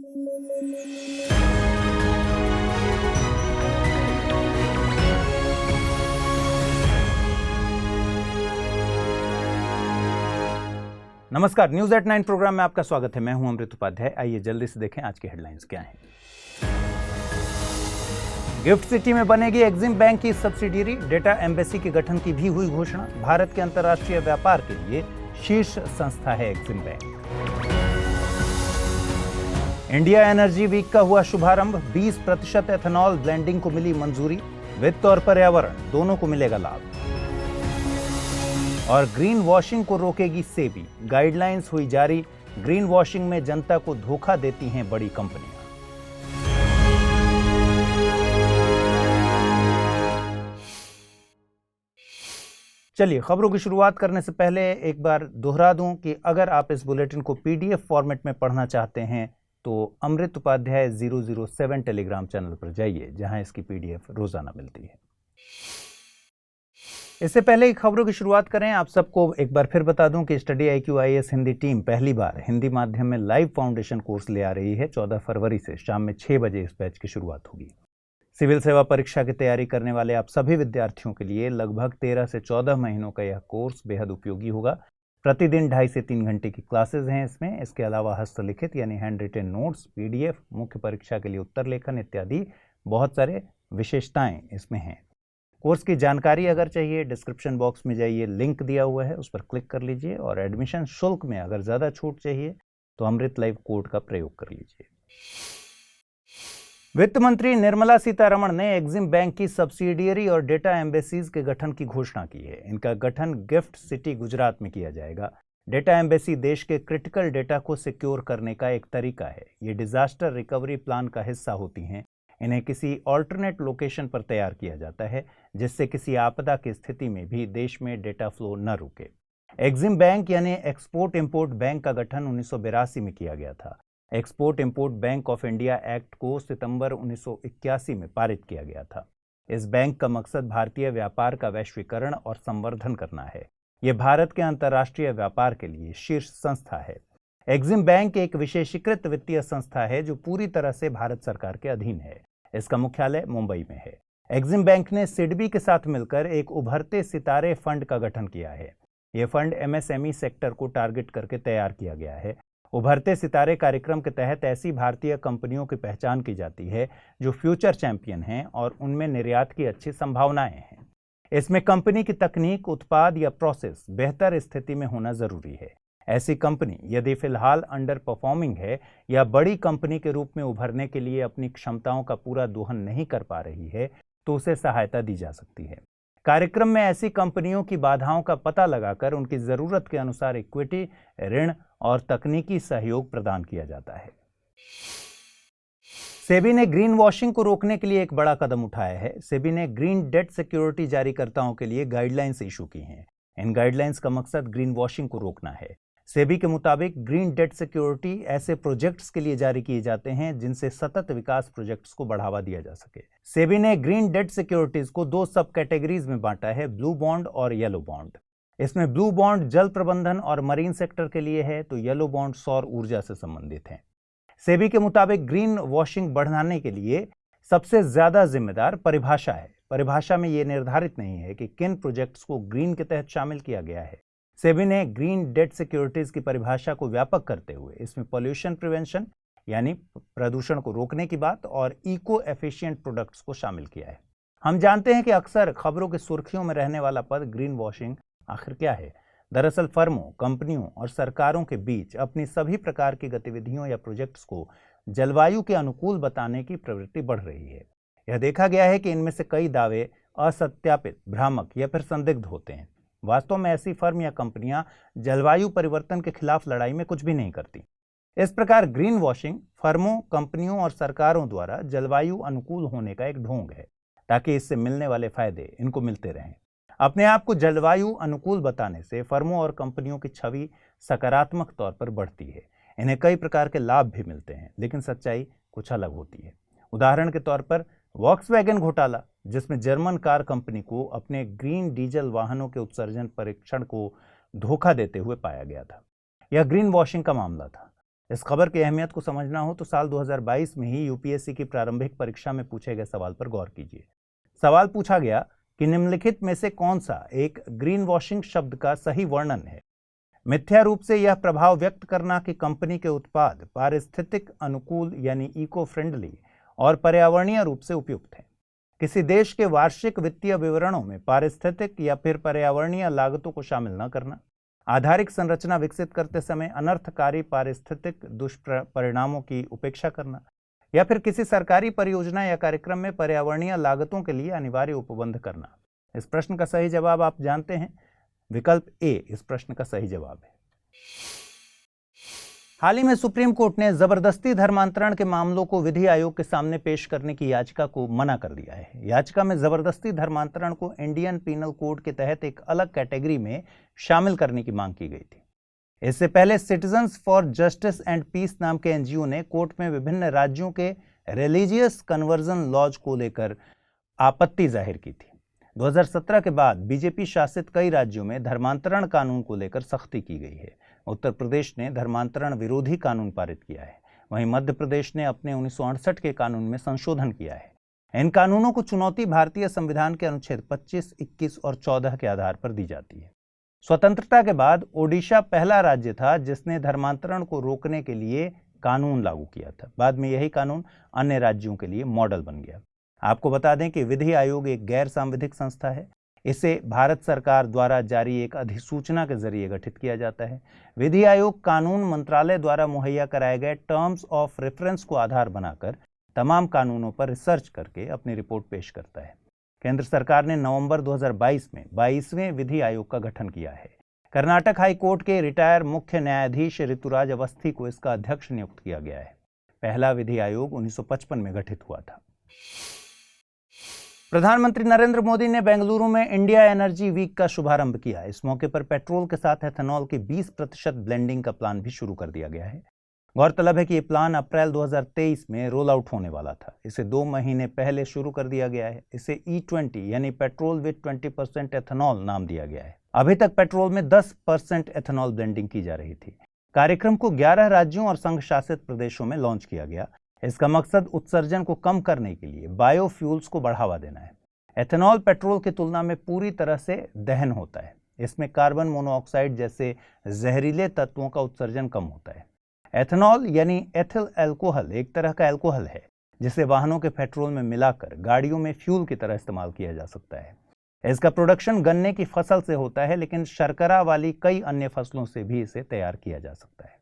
नमस्कार, news at 9 programme में आपका स्वागत है। मैं हूं अमृत उपाध्याय। आइए जल्दी से देखें आज की हेडलाइंस क्या हैं। गिफ्ट सिटी में बनेगी एक्सिम बैंक की सब्सिडियरी, डेटा एम्बेसी के गठन की भी हुई घोषणा। भारत के अंतर्राष्ट्रीय व्यापार के लिए शीर्ष संस्था है EXIM bank. India energy week का हुआ शुभारंभ, 20% एथेनॉल ब्लेंडिंग को मिली मंजूरी। वित्त और पर्यावरण दोनों को मिलेगा लाभ। और ग्रीन वॉशिंग को रोकेगी सेबी, गाइडलाइंस हुई जारी। ग्रीन वॉशिंग में जनता को धोखा देती हैं बड़ी कंपनियां। चलिए, खबरों की शुरुआत करने से पहले एक बार दोहरा दूं कि अगर आप इस बुलेटिन को पीडीएफ फॉर्मेट में पढ़ना चाहते हैं तो अमृत उपाध्याय 007 टेलीग्राम चैनल पर जाइए, जहां इसकी पीडीएफ रोजाना मिलती है। इससे पहले खबरों की शुरुआत करें, आप सबको एक बार फिर बता दूं कि study IQ IAS Hindi team पहली बार हिंदी माध्यम में लाइव फाउंडेशन कोर्स ले आ रही है। 14 फरवरी से शाम में 6 बजे इस बैच की शुरुआत होगी। सिविल सेवा परीक्षा की तैयारी करने वाले आप सभी विद्यार्थियों के लिए लगभग 13 से 14 महीनों का यह कोर्स बेहद उपयोगी होगा। प्रतिदिन 2.5 से 3 घंटे की क्लासेज हैं इसमें। इसके अलावा हस्तलिखित यानी हैंड रिटन नोट्स, PDF, मुख्य परीक्षा के लिए उत्तर लेखन इत्यादि बहुत सारे विशेषताएं इसमें हैं। कोर्स की जानकारी अगर चाहिए, डिस्क्रिप्शन बॉक्स में जाइए, लिंक दिया हुआ है, उस पर क्लिक कर लीजिए। और एडमिशन शुल्क में अगर ज़्यादा छूट चाहिए तो अमृत लाइव कोड का प्रयोग कर लीजिए। वित्त मंत्री निर्मला सीतारमण ने एक्सिम बैंक की सब्सिडियरी और डेटा एम्बेसीज के गठन की घोषणा की है। इनका गठन गिफ्ट सिटी गुजरात में किया जाएगा। डेटा एम्बेसी देश के क्रिटिकल डेटा को सिक्योर करने का एक तरीका है। ये डिजास्टर रिकवरी प्लान का हिस्सा होती हैं। इन्हें किसी ऑल्टरनेट लोकेशन पर तैयार किया जाता है, जिससे किसी आपदा की स्थिति में भी देश में डेटा फ्लो न रुके। एक्सिम बैंक यानी एक्सपोर्ट इंपोर्ट बैंक का गठन 1982 में किया गया था। Export import bank of India act को सितंबर 1981 में पारित किया गया था। इस बैंक का मकसद भारतीय व्यापार का वैश्वीकरण और संवर्धन करना है। यह भारत के अंतर्राष्ट्रीय व्यापार के लिए शीर्ष संस्था है। एक्सिम बैंक एक विशेषीकृत वित्तीय संस्था है जो पूरी तरह से भारत सरकार के अधीन है। इसका मुख्यालय मुंबई में है। एक्सिम बैंक ने सिडबी के साथ मिलकर एक उभरते सितारे फंड का गठन किया है। यह फंड MSME सेक्टर को टारगेट करके तैयार किया गया है। उभरते सितारे कार्यक्रम के तहत ऐसी भारतीय कंपनियों की पहचान की जाती है जो फ्यूचर चैंपियन हैं और उनमें निर्यात की अच्छी संभावनाएं हैं। इसमें कंपनी की तकनीक, उत्पाद या प्रोसेस बेहतर स्थिति में होना जरूरी है। ऐसी कंपनी यदि फिलहाल अंडर परफॉर्मिंग है या बड़ी कंपनी के रूप में उभरने के लिए अपनी क्षमताओं का पूरा दोहन नहीं कर पा रही है तो उसे सहायता दी जा सकती है। कार्यक्रम में ऐसी कंपनियों की बाधाओं का पता लगाकर उनकी जरूरत के अनुसार इक्विटी, ऋण और तकनीकी सहयोग प्रदान किया जाता है। सेबी ने ग्रीन वॉशिंग को रोकने के लिए एक बड़ा कदम उठाया है। सेबी ने ग्रीन डेट सिक्योरिटी जारीकर्ताओं के लिए गाइडलाइंस इशू की हैं। इन गाइडलाइंस का मकसद ग्रीन वॉशिंग को रोकना है। सेबी के मुताबिक ग्रीन डेट सिक्योरिटी ऐसे प्रोजेक्ट्स के लिए जारी किए जाते हैं जिनसे सतत विकास प्रोजेक्ट्स को बढ़ावा दिया जा सके। सेबी ने ग्रीन डेट सिक्योरिटीज को 2 सब कैटेगरीज में बांटा है, ब्लू बॉन्ड और येलो बॉन्ड। इसमें ब्लू बॉन्ड जल प्रबंधन और मरीन सेक्टर के लिए है, तो येलो बॉन्ड सौर ऊर्जा से संबंधित है। सेबी के मुताबिक ग्रीन वॉशिंग बढ़ाने के लिए सबसे ज्यादा जिम्मेदार परिभाषा है। परिभाषा में यह निर्धारित नहीं है कि किन प्रोजेक्ट्स को ग्रीन के तहत शामिल किया गया है। सेबी ने ग्रीन डेट सिक्योरिटीज की परिभाषा को व्यापक करते हुए इसमें पॉल्यूशन प्रिवेंशन यानी प्रदूषण को रोकने की बात और इको एफिशिएंट प्रोडक्ट्स को शामिल किया है। हम जानते हैं कि अक्सर खबरों की सुर्खियों में रहने वाला पद ग्रीन वॉशिंग आखिर क्या है। दरअसल फर्मों, कंपनियों और सरकारों के बीच अपनी सभी प्रकार की गतिविधियों या प्रोजेक्ट्स को जलवायु के अनुकूल बताने की प्रवृत्ति बढ़ रही है। यह देखा गया है कि इनमें से कई दावे असत्यापित, भ्रामक या फिर संदिग्ध होते हैं। वास्तव में ऐसी फर्म या कंपनियां जलवायु परिवर्तन के खिलाफ लड़ाई में कुछ भी नहीं करती। इस प्रकार ग्रीन वॉशिंग फर्मों, कंपनियों और सरकारों द्वारा जलवायु अनुकूल होने का एक ढोंग है, ताकि इससे मिलने वाले फायदे इनको मिलते रहें। अपने आप को जलवायु अनुकूल बताने से फर्मों और कंपनियों की छवि सकारात्मक तौर पर बढ़ती है। इन्हें कई प्रकार के लाभ भी मिलते हैं, लेकिन सच्चाई कुछ अलग होती है। उदाहरण के तौर पर वॉक्सवैगन घोटाला, जिसमें जर्मन कार कंपनी को अपने ग्रीन डीजल वाहनों के उत्सर्जन परीक्षण को धोखा देते हुए पाया गया था। यह ग्रीन वॉशिंग का मामला था। इस खबर की अहमियत को समझना हो तो साल 2022 में ही यूपीएससी की प्रारंभिक परीक्षा में पूछे गए सवाल पर गौर कीजिए। सवाल पूछा गया कि निम्नलिखित में से कौन सा एक ग्रीन वॉशिंग शब्द का सही वर्णन है। मिथ्या रूप से यह प्रभाव व्यक्त करना कि कंपनी के उत्पाद पारिस्थितिक अनुकूल यानी इको फ्रेंडली और पर्यावरणीय रूप से उपयुक्त हैं। किसी देश के वार्षिक वित्तीय विवरणों में पारिस्थितिक या फिर पर्यावरणीय लागतों को शामिल न करना। आधारिक संरचना विकसित करते समय अनर्थकारी पारिस्थितिक दुष्परिणामों की उपेक्षा करना, या फिर किसी सरकारी परियोजना या कार्यक्रम में पर्यावरणीय लागतों के लिए अनिवार्य उपबंध करना। इस प्रश्न का सही जवाब आप जानते हैं, विकल्प ए इस प्रश्न का सही जवाब है। हाल ही में सुप्रीम कोर्ट ने जबरदस्ती धर्मांतरण के मामलों को विधि आयोग के सामने पेश करने की याचिका को मना कर दिया है। याचिका में जबरदस्ती धर्मांतरण को इंडियन पीनल कोड के तहत एक अलग कैटेगरी में शामिल करने की मांग की गई थी। इससे पहले citizens for justice and peace नाम के एनजीओ ने कोर्ट में विभिन्न राज्यों के रिलीजियस कन्वर्जन लॉज को लेकर आपत्ति जाहिर की थी। 2017 के बाद बीजेपी शासित कई राज्यों में धर्मांतरण कानून को लेकर सख्ती की गई है। उत्तर प्रदेश ने धर्मांतरण विरोधी कानून पारित किया है, वहीं मध्य प्रदेश ने अपने 1968 के कानून में संशोधन किया है। इन कानूनों को चुनौती भारतीय संविधान के अनुच्छेद 25, 21 और 14 के आधार पर दी जाती है। स्वतंत्रता के बाद ओडिशा पहला राज्य था जिसने धर्मांतरण को रोकने के लिए कानून लागू किया था। बाद में यही कानून अन्य राज्यों के लिए मॉडल बन गया। आपको बता दें कि विधि आयोग एक गैर सांविधिक संस्था है। इसे भारत सरकार द्वारा जारी एक अधिसूचना के जरिए गठित किया जाता है। विधि आयोग कानून मंत्रालय द्वारा मुहैया कराए गए टर्म्स ऑफ रेफरेंस को आधार बनाकर तमाम कानूनों पर रिसर्च करके अपनी रिपोर्ट पेश करता है। केंद्र सरकार ने नवंबर 2022 में 22वें विधि आयोग का गठन किया है। कर्नाटक हाई कोर्ट के रिटायर मुख्य न्यायाधीश ऋतुराज अवस्थी को इसका अध्यक्ष नियुक्त किया गया है। पहला विधि आयोग 1955 में गठित हुआ था। प्रधानमंत्री नरेंद्र मोदी ने बेंगलुरु में इंडिया एनर्जी वीक का शुभारंभ किया। इस मौके पर पेट्रोल के साथ एथेनॉल की 20% ब्लेंडिंग का प्लान भी शुरू कर दिया गया है। गौरतलब है कि ये प्लान अप्रैल 2023 में रोल आउट होने वाला था। इसे 2 महीने पहले शुरू कर दिया गया है। इसे E20 यानी पेट्रोल विद 20% एथेनॉल नाम दिया गया है। अभी तक पेट्रोल में 10% एथेनॉल ब्लेंडिंग की जा रही थी। कार्यक्रम को 11 राज्यों और संघ शासित प्रदेशों में लॉन्च किया गया। इसका मकसद उत्सर्जन को कम करने के लिए बायोफ्यूल्स को बढ़ावा देना है। एथेनॉल पेट्रोल की तुलना में पूरी तरह से दहन होता है। इसमें कार्बन मोनोऑक्साइड जैसे जहरीले तत्वों का उत्सर्जन कम होता है। एथेनॉल यानी एथिल अल्कोहल एक तरह का अल्कोहल है जिसे वाहनों के पेट्रोल में मिलाकर गाड़ियों में फ्यूल की तरह इस्तेमाल किया जा सकता है। इसका प्रोडक्शन गन्ने की फसल से होता है, लेकिन शर्करा वाली कई अन्य फसलों से भी इसे तैयार किया जा सकता है।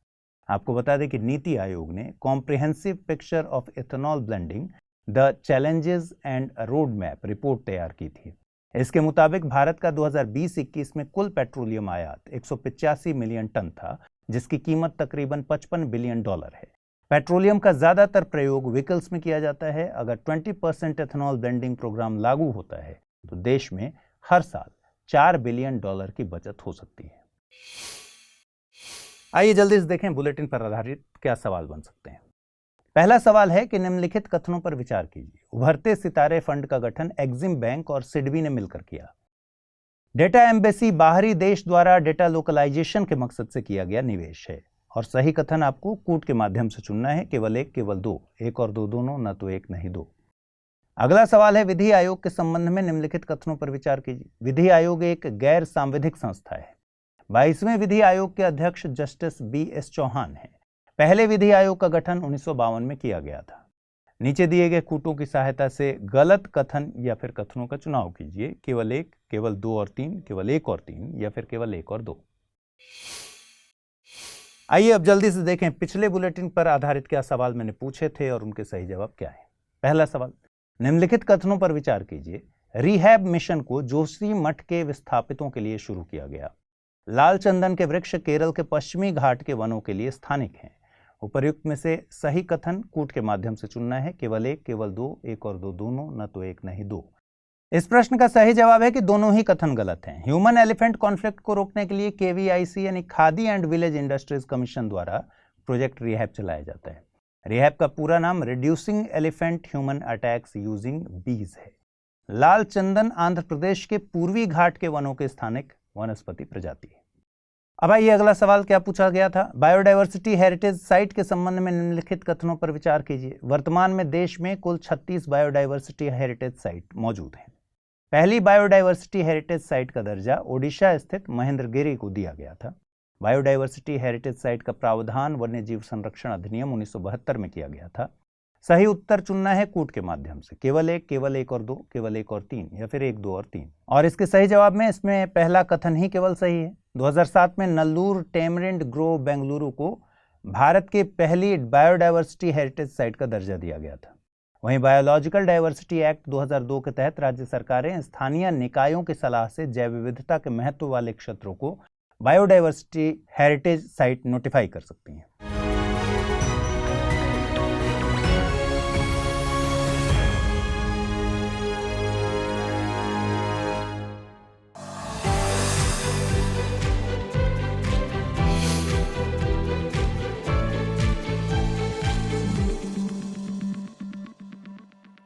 आपको बता दें कि नीति आयोग ने comprehensive picture of ethanol blending the challenges and road map report तैयार की थी। इसके मुताबिक भारत का 2020-21 में कुल पेट्रोलियम आयात 185 मिलियन टन था, जिसकी कीमत तकरीबन $55 बिलियन है। पेट्रोलियम का ज्यादातर प्रयोग व्हीकल्स में किया जाता है। अगर 20% एथेनॉल ब्लेंडिंग प्रोग्राम लागू होता है तो देश में हर साल $4 बिलियन की बचत हो सकती है। आइए जल्दी से देखें बुलेटिन पर आधारित क्या सवाल बन सकते हैं। पहला सवाल है कि निम्नलिखित कथनों पर विचार कीजिए। उभरते सितारे फंड का गठन एक्जिम बैंक और सिडबी ने मिलकर किया। डेटा एम्बेसी बाहरी देश द्वारा डेटा लोकलाइजेशन के मकसद से किया गया निवेश है। और सही कथन आपको कूट के माध्यम से चुनना है, केवल एक, केवल दो, एक और दो दोनों, न तो एक नहीं दो। अगला सवाल है विधि आयोग के संबंध में निम्नलिखित कथनों पर विचार कीजिए। विधि आयोग एक गैर सांविधिक संस्था है। 22वें विधि आयोग के अध्यक्ष जस्टिस BS चौहान हैं। पहले विधि आयोग का गठन 1952 में किया गया था। नीचे दिए गए कूटों की सहायता से गलत कथन या फिर कथनों का चुनाव कीजिए। केवल एक, केवल दो और तीन, केवल एक और तीन, या फिर केवल एक और दो। आइए अब जल्दी से देखें पिछले बुलेटिन पर आधारित क्या सवाल मैंने पूछे थे और उनके सही जवाब क्या है। पहला सवाल, निम्नलिखित कथनों पर विचार कीजिए। रिहैब मिशन को जोशी मठ के विस्थापितों के लिए शुरू किया गया। लाल चंदन के वृक्ष केरल के पश्चिमी घाट के वनों के लिए स्थानिक हैं। उपर्युक्त में से सही कथन कूट के माध्यम से चुनना है। केवल एक, केवल दो, एक और दो दोनों, न तो एक नहीं दो। इस प्रश्न का सही जवाब है कि दोनों ही कथन गलत हैं। ह्यूमन एलिफेंट कॉन्फ्लिक्ट को रोकने के लिए KVIC यानी khadi and village industries commission द्वारा प्रोजेक्ट रिहैब चलाया जाता है। रिहैब का पूरा नाम reducing elephant human attacks using बीज है। लाल चंदन आंध्र प्रदेश के पूर्वी घाट के वनों के स्थानिक वनस्पति प्रजाति है। अब आइए अगला सवाल क्या पूछा गया था। बायोडायवर्सिटी हेरिटेज साइट के संबंध में निम्नलिखित कथनों पर विचार कीजिए। वर्तमान में देश में कुल 36 बायोडायवर्सिटी हेरिटेज साइट मौजूद हैं। पहली बायोडायवर्सिटी हेरिटेज साइट का दर्जा ओडिशा स्थित महेंद्रगिरी को दिया गया था। बायोडायवर्सिटी हेरिटेज साइट का प्रावधान वन्यजीव संरक्षण अधिनियम 1972 में किया गया था। सही उत्तर चुनना है कूट के माध्यम से, केवल एक और दो, केवल एक और तीन, या फिर 1, 2 और 3। और इसके सही जवाब में इसमें पहला कथन ही केवल सही है। 2007 में नल्लूर टेमरिंड ग्रोव बेंगलुरु को भारत की पहली बायोडायवर्सिटी हेरिटेज साइट का दर्जा दिया गया था। वहीं बायोलॉजिकल डायवर्सिटी एक्ट 2002 के तहत राज्य सरकारें स्थानीय निकायों की सलाह से जैव विविधता के महत्व वाले क्षेत्रों को बायोडायवर्सिटी हेरिटेज साइट नोटिफाई कर सकती हैं।